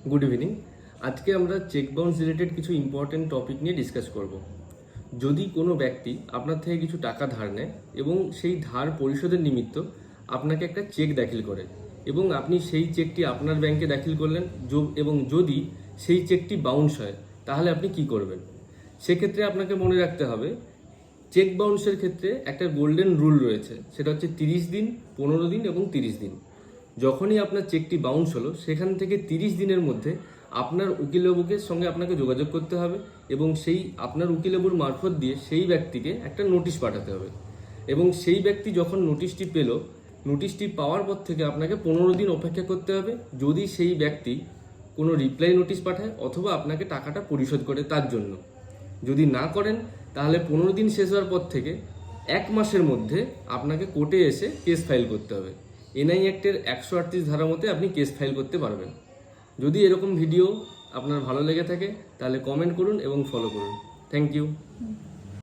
Good evening. আজকে আমরা cheque bounce related কিছু ইম্পর্টেন্ট টপিক নিয়ে ডিসকাস করব। যদি কোনো ব্যক্তি আপনার থেকে কিছু টাকা ধার নেয় এবং সেই ধার পরিশোধের নিমিত্ত আপনাকে একটা চেক দাখিল করে এবং আপনি সেই চেকটি আপনার ব্যাংকে দাখিল করলেন এবং যদি সেই চেকটি বাউন্স হয় তাহলে আপনি কি করবেন? সেক্ষেত্রে আপনাকে মনে রাখতে হবে চেক বাউন্সের ক্ষেত্রে একটা গোল্ডেন রুল রয়েছে, সেটা হচ্ছে 30 দিন, 15 দিন এবং 30 দিন। যখনই আপনার চেকটি বাউন্স হলো সেখান থেকে 30 দিনের মধ্যে আপনার উকিলবাবুকের সঙ্গে আপনাকে যোগাযোগ করতে হবে এবং সেই আপনার উকিলবাবুর মারফত দিয়ে সেই ব্যক্তিকে একটা নোটিশ পাঠাতে হবে এবং সেই ব্যক্তি যখন নোটিশটি পেল, নোটিশটি পাওয়ার পর থেকে আপনাকে 15 দিন অপেক্ষা করতে হবে যদি সেই ব্যক্তি কোনো রিপ্লাই নোটিশ পাঠায় অথবা আপনাকে টাকাটা পরিশোধ করে তার জন্য। যদি না করেন তাহলে 15 দিন শেষ হওয়ার পর থেকে 1 মাসের মধ্যে আপনাকে কোর্টে এসে কেস ফাইল করতে হবে। এনআই অ্যাক্টের 138 ধারা মতে আপনি কেস ফাইল করতে পারবেন। যদি এরকম ভিডিও আপনার ভালো লেগে থাকে তাহলে কমেন্ট করুন এবং ফলো করুন। Thank you.